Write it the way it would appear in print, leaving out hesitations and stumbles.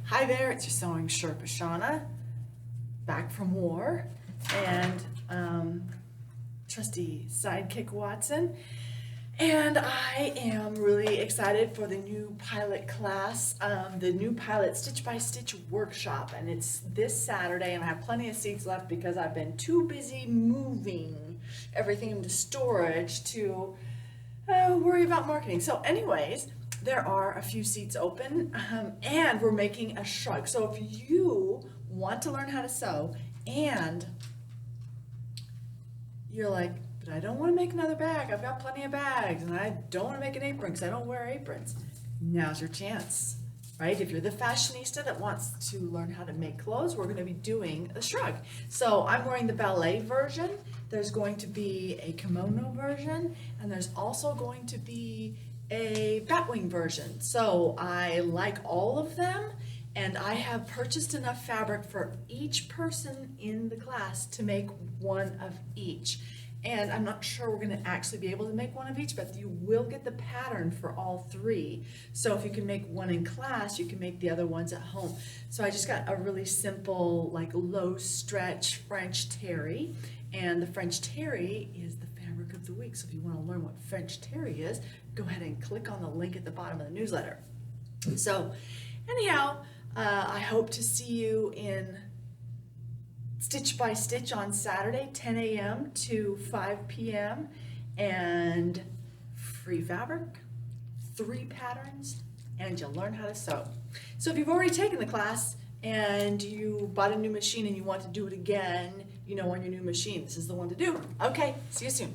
Hi there, it's your sewing Sherpa Shauna, back from war, and trusty sidekick Watson. And I am really excited for the new pilot class, the new pilot Stitch by Stitch workshop, and it's this Saturday, and I have plenty of seats left because I've been too busy moving everything into storage to worry about marketing. So anyways, there are a few seats open, and we're making a shrug. So if you want to learn how to sew and you're like, but I don't want to make another bag, I've got plenty of bags, and I don't want to make an apron because I don't wear aprons, now's your chance, right? If you're the fashionista that wants to learn how to make clothes, we're going to be doing a shrug. So I'm wearing the ballet version, there's going to be a kimono version, and there's also going to be a batwing version. So I like all of them, and I have purchased enough fabric for each person in the class to make one of each. And I'm not sure we're going to actually be able to make one of each, but you will get the pattern for all three. So if you can make one in class, you can make the other ones at home. So I just got a really simple, like low stretch French terry, and the French terry is the fabric of the week. So if you want to learn what French terry is, go ahead and click on the link at the bottom of the newsletter. So anyhow, I hope to see you in Stitch by Stitch on Saturday, 10 a.m. to 5 p.m. and free fabric, 3 patterns, and you'll learn how to sew. So if you've already taken the class and you bought a new machine and you want to do it again, you know, on your new machine, this is the one to do. Okay, see you soon.